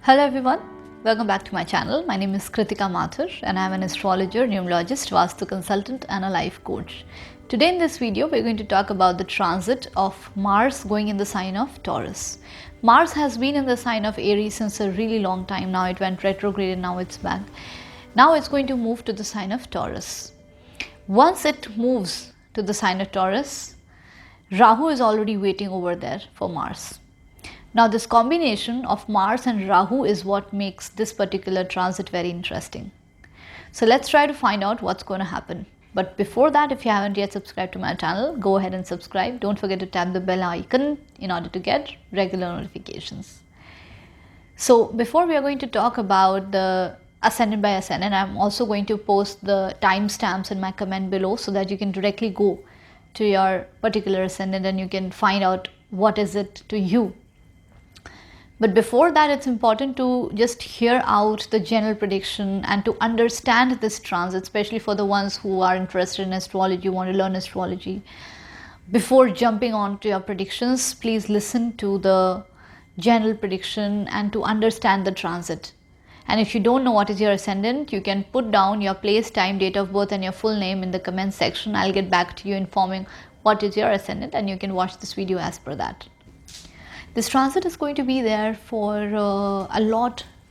Hello everyone, welcome back to my channel. My name is Kritika Mathurr and I am an astrologer, numerologist, Vastu consultant and a life coach. Today in this video, we're going to talk about the transit of Mars going in the sign of Taurus. Mars has been in the sign of Aries since a really long time now. It went retrograde and now it's back. Now it's going to move to the sign of Taurus. Once it moves to the sign of Taurus, Rahu is already waiting over there for Mars. Now this combination of Mars and Rahu is what makes this particular transit very interesting. So let's try to find out what's going to happen. But before that, if you haven't yet subscribed to my channel, go ahead and subscribe. Don't forget to tap the bell icon in order to get regular notifications. So before we are going to talk about the ascendant by ascendant, I'm also going to post the timestamps in my comment below so that you can directly go to your particular ascendant and you can find out what is it to you. But before that, it's important to just hear out the general prediction and to understand this transit, especially for the ones who are interested in astrology, want to learn astrology. Before jumping on to your predictions, please listen to the general prediction and to understand the transit. And if you don't know what is your ascendant, you can put down your place, time, date of birth and your full name in the comment section. I'll get back to you informing what is your ascendant and you can watch this video as per that. This transit is going to be there for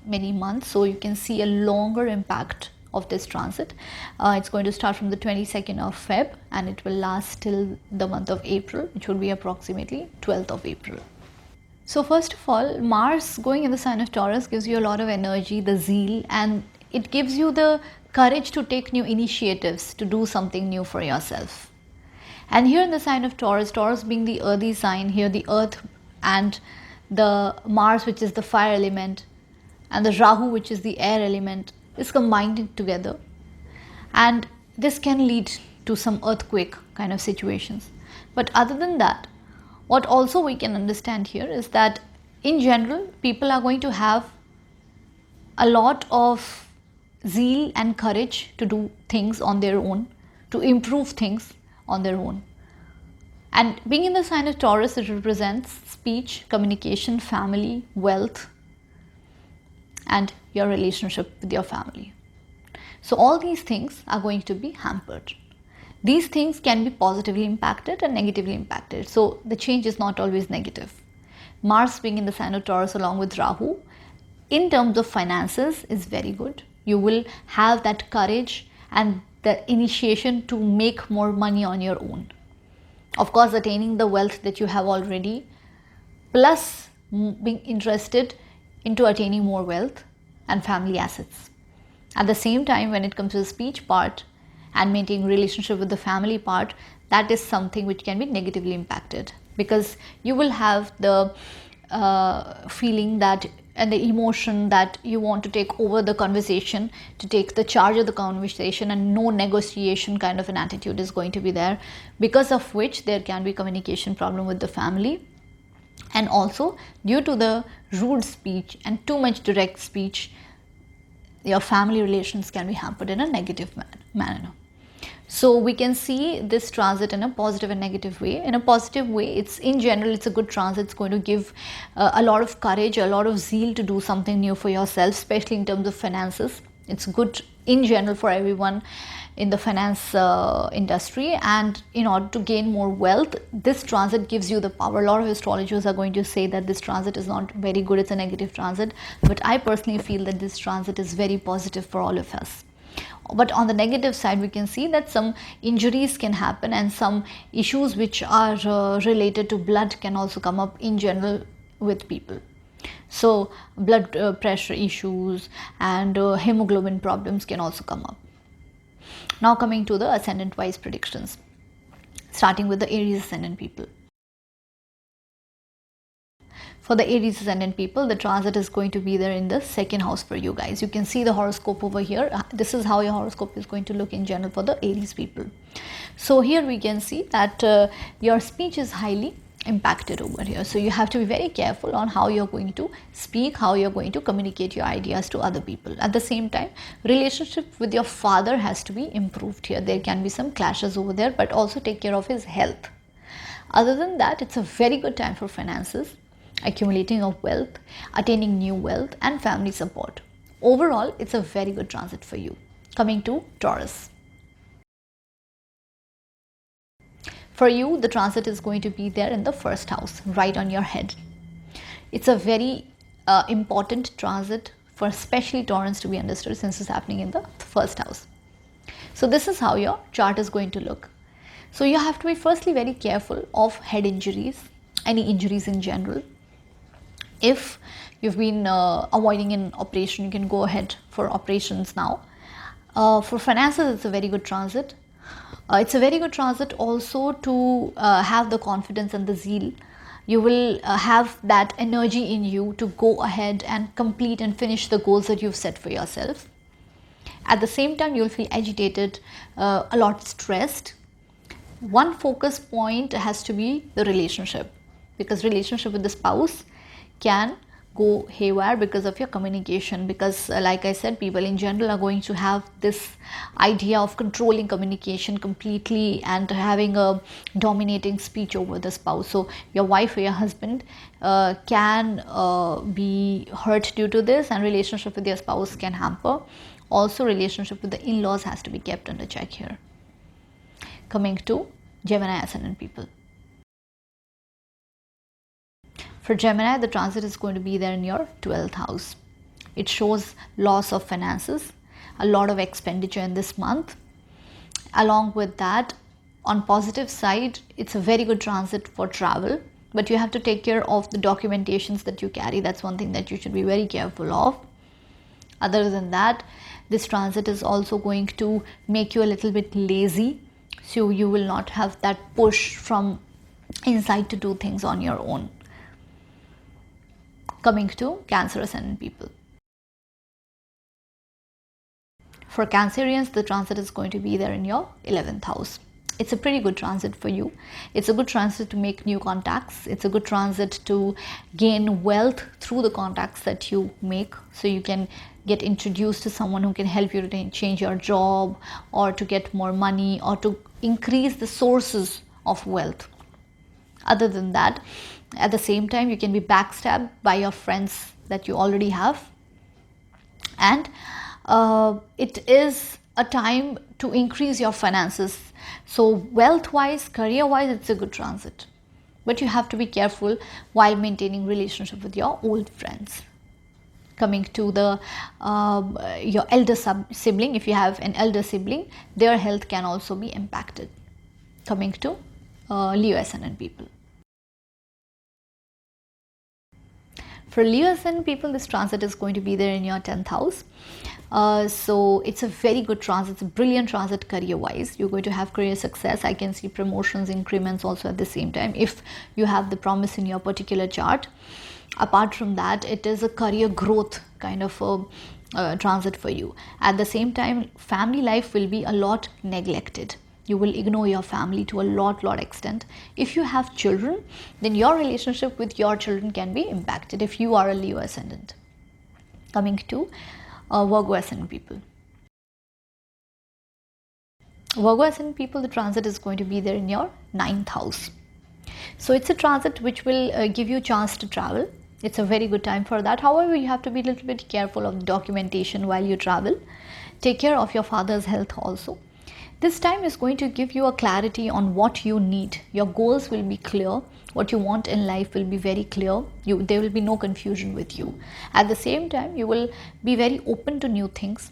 many months, so you can see a longer impact of this transit. It's going to start from the 22nd of Feb and it will last till the month of April, which will be approximately 12th of April. So first of all, Mars going in the sign of Taurus gives you a lot of energy, the zeal, and it gives you the courage to take new initiatives, to do something new for yourself. And here in the sign of Taurus, Taurus being the earthy sign, here the earth and the Mars, which is the fire element, and the Rahu, which is the air element, is combined together, and this can lead to some earthquake kind of situations. But other than that, what also we can understand here is that in general people are going to have a lot of zeal and courage to do things on their own, to improve things on their own. And being in the sign of Taurus, it represents speech, communication, family, wealth, and your relationship with your family. So all these things are going to be hampered. These things can be positively impacted and negatively impacted. So the change is not always negative. Mars being in the sign of Taurus along with Rahu, in terms of finances, is very good. You will have that courage and the initiation to make more money on your own. Of course, attaining the wealth that you have already, plus being interested into attaining more wealth and family assets. At the same time, when it comes to the speech part and maintaining relationship with the family part, that is something which can be negatively impacted, because you will have the feeling that and the emotion that you want to take over the conversation, to take the charge of the conversation, and no negotiation kind of an attitude is going to be there, because of which there can be communication problem with the family. And also due to the rude speech and too much direct speech, your family relations can be hampered in a negative manner. So we can see this transit in a positive and negative way. In a positive way, it's in general, it's a good transit. It's going to give a lot of courage, a lot of zeal to do something new for yourself, especially in terms of finances. It's good in general for everyone in the finance industry, and in order to gain more wealth, this transit gives you the power. A lot of astrologers are going to say that this transit is not very good, it's a negative transit, but I personally feel that this transit is very positive for all of us. But on the negative side, we can see that some injuries can happen and some issues which are related to blood can also come up in general with people. So blood pressure issues and hemoglobin problems can also come up. Now coming to the ascendant wise predictions, starting with the Aries ascendant people. For the Aries ascendant people, the transit is going to be there in the second house for you guys. You can see the horoscope over here. This is how your horoscope is going to look in general for the Aries people. So here we can see that your speech is highly impacted over here. So you have to be very careful on how you're going to speak, how you're going to communicate your ideas to other people. At the same time, relationship with your father has to be improved here. There can be some clashes over there, but also take care of his health. Other than that, it's a very good time for finances. accumulating of wealth, attaining new wealth, and family support. Overall, it's a very good transit for you. Coming to Taurus. For you, the transit is going to be there in the first house, right on your head. It's a very important transit for especially Taurus to be understood, since it's happening in the first house. So this is how your chart is going to look. So you have to be firstly very careful of head injuries, any injuries in general. If you've been avoiding an operation, you can go ahead for operations now. For finances, it's a very good transit. It's a very good transit also to have the confidence and the zeal. You will have that energy in you to go ahead and complete and finish the goals that you've set for yourself. At the same time, you'll feel agitated, a lot stressed. One focus point has to be the relationship, because relationship with the spouse can go haywire because of your communication, because like I said, people in general are going to have this idea of controlling communication completely and having a dominating speech over the spouse. So your wife or your husband can be hurt due to this, and relationship with your spouse can hamper. Also, relationship with the in-laws has to be kept under check here. Coming to Gemini ascendant people. For Gemini, the transit is going to be there in your 12th house. It shows loss of finances, a lot of expenditure in this month. Along with that, on positive side, it's a very good transit for travel, but you have to take care of the documentations that you carry. That's one thing that you should be very careful of. Other than that, this transit is also going to make you a little bit lazy, so you will not have that push from inside to do things on your own. Coming to Cancer ascendant people. For Cancerians, the transit is going to be there in your 11th house. It's a pretty good transit for you. It's a good transit to make new contacts. It's a good transit to gain wealth through the contacts that you make. So you can get introduced to someone who can help you to change your job, or to get more money, or to increase the sources of wealth. Other than that, at the same time, you can be backstabbed by your friends that you already have. And it is a time to increase your finances. So wealth-wise, career-wise, it's a good transit. But you have to be careful while maintaining relationship with your old friends. Coming to the your elder sibling, if you have an elder sibling, their health can also be impacted. Coming to Leo ascendant people. For Leo ascendant people, this transit is going to be there in your 10th house. So it's a very good transit. It's a brilliant transit career-wise. You're going to have career success. I can see promotions, increments also at the same time, if you have the promise in your particular chart. Apart from that, it is a career growth kind of a transit for you. At the same time, family life will be a lot neglected. You will ignore your family to a lot extent. If you have children, then your relationship with your children can be impacted if you are a Leo ascendant. Coming to Virgo ascendant people. Virgo ascendant people, the transit is going to be there in your 9th house. So it's a transit which will give you a chance to travel. It's a very good time for that. However, you have to be a little bit careful of the documentation while you travel. Take care of your father's health also. This time is going to give you a clarity on what you need. Your goals will be clear. What you want in life will be very clear. There will be no confusion with you. At the same time, you will be very open to new things.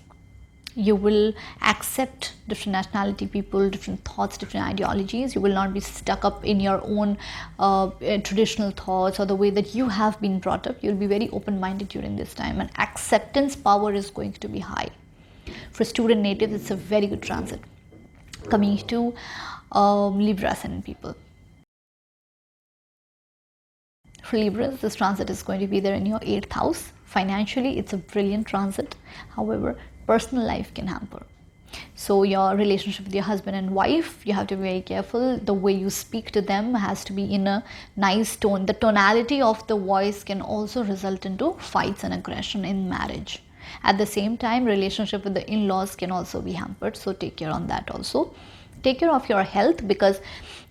You will accept different nationality people, different thoughts, different ideologies. You will not be stuck up in your own traditional thoughts or the way that you have been brought up. You'll be very open-minded during this time, and acceptance power is going to be high. For student natives, it's a very good transit. Coming to Libra ascendant people. For Libras, this transit is going to be there in your 8th house. Financially, it's a brilliant transit. However, personal life can hamper. So your relationship with your husband and wife, you have to be very careful. The way you speak to them has to be in a nice tone. The tonality of the voice can also result into fights and aggression in marriage. At the same time, relationship with the in-laws can also be hampered. So take care on that also. Take care of your health, because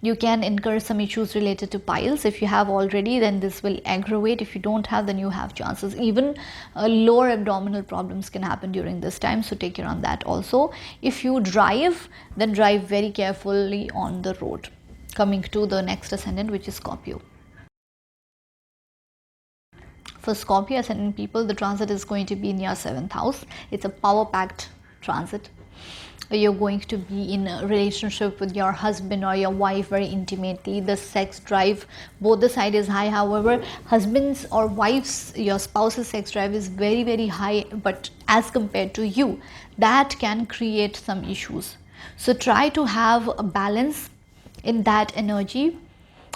you can incur some issues related to piles. If you have already, then this will aggravate. If you don't have, then you have chances. Even lower abdominal problems can happen during this time, so take care on that also. If you drive, then drive very carefully on the road. Coming to the next ascendant, which is Scorpio. For Scorpio ascendant people, the transit is going to be in your 7th house. It's a power packed transit. You're going to be in a relationship with your husband or your wife very intimately. The sex drive, both the side is high. However, husband's or wife's, your spouse's sex drive is very, very high, but as compared to you, that can create some issues. So try to have a balance in that energy.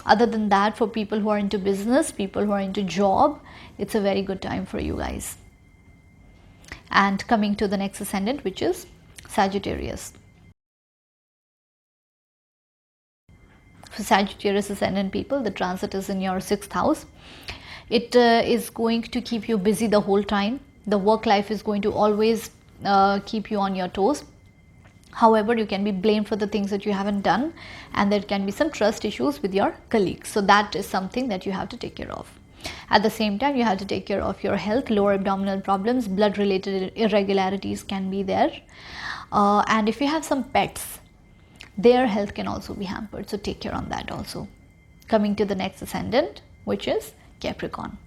Other than that, for people who are into business, people who are into job, it's a very good time for you guys. And coming to the next ascendant, which is Sagittarius. For Sagittarius ascendant people, the transit is in your 6th house. It is going to keep you busy the whole time. The work life is going to always keep you on your toes. However, you can be blamed for the things that you haven't done, and there can be some trust issues with your colleagues. So that is something that you have to take care of. At the same time, you have to take care of your health. Lower abdominal problems, blood related irregularities can be there. And if you have some pets, their health can also be hampered. So take care on that also. Coming to the next ascendant, which is Capricorn.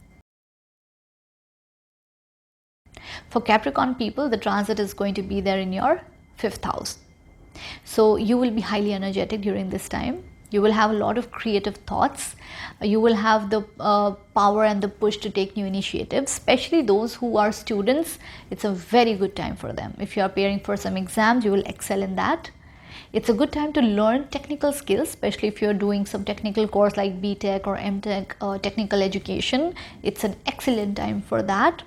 For Capricorn people, the transit is going to be there in your 5th house. So you will be highly energetic during this time. You will have a lot of creative thoughts. You will have the power and the push to take new initiatives, especially those who are students. It's a very good time for them. If you are preparing for some exams, you will excel in that. It's a good time to learn technical skills, especially if you're doing some technical course like BTech or MTech or technical education. It's an excellent time for that.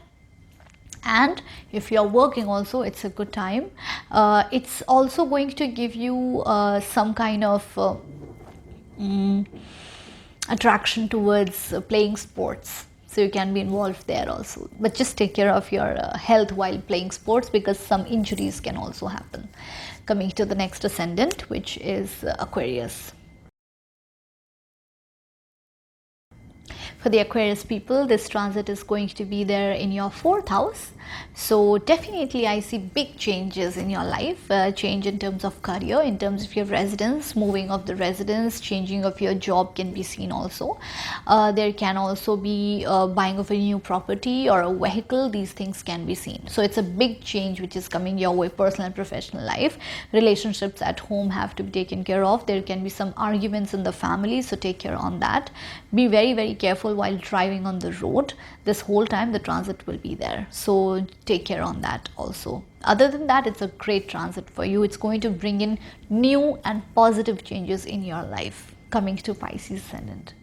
And if you're working also, it's a good time. It's also going to give you some kind of attraction towards playing sports, so you can be involved there also. But just take care of your health while playing sports, because some injuries can also happen. Coming to the next ascendant, which is Aquarius. For the Aquarius people, this transit is going to be there in your 4th house. So definitely I see big changes in your life. Change in terms of career, in terms of your residence, moving of the residence, changing of your job can be seen also. There can also be buying of a new property or a vehicle. These things can be seen. So it's a big change which is coming your way. Personal and professional life. Relationships at home have to be taken care of. There can be some arguments in the family, so take care on that. Be very, very careful while driving on the road. This whole time the transit will be there, so take care on that also. Other than that, it's a great transit for you. It's going to bring in new and positive changes in your life. Coming to Pisces ascendant.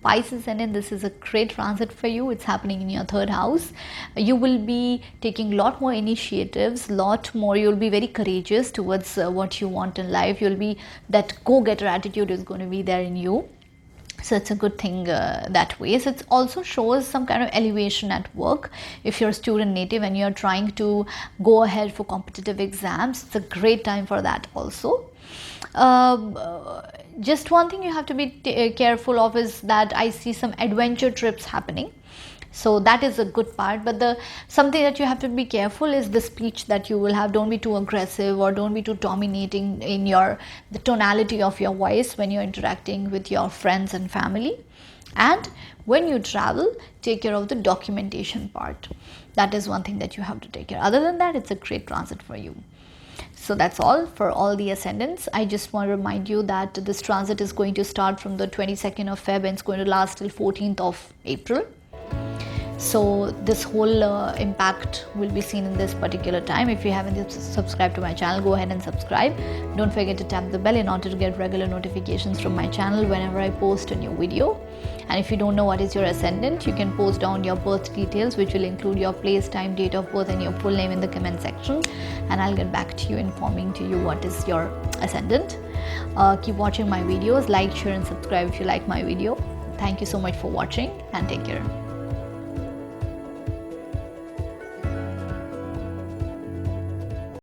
Pisces ascendant, this is a great transit for you. It's happening in your 3rd house. You will be taking a lot more initiatives, you'll be very courageous towards what you want in life. You'll be, that go-getter attitude is going to be there in you. So it's a good thing that way. So it also shows some kind of elevation at work. If you're a student native and you're trying to go ahead for competitive exams, it's a great time for that also. Just one thing you have to be careful of is that I see some adventure trips happening. So that is a good part, but something that you have to be careful is the speech that you will have. Don't be too aggressive or don't be too dominating in the tonality of your voice when you're interacting with your friends and family. And when you travel, take care of the documentation part. That is one thing that you have to take care. Other than that, it's a great transit for you. So that's all for all the ascendants. I just want to remind you that this transit is going to start from the 22nd of Feb and it's going to last till 14th of April. So this whole impact will be seen in this particular time. If you haven't subscribed to my channel, go ahead and subscribe. Don't forget to tap the bell in order to get regular notifications from my channel whenever I post a new video. And if you don't know what is your ascendant, you can post down your birth details, which will include your place, time, date of birth and your full name in the comment section, and I'll get back to you informing to you what is your ascendant. Keep watching my videos, like, share and subscribe if you like my video. Thank you so much for watching and take care.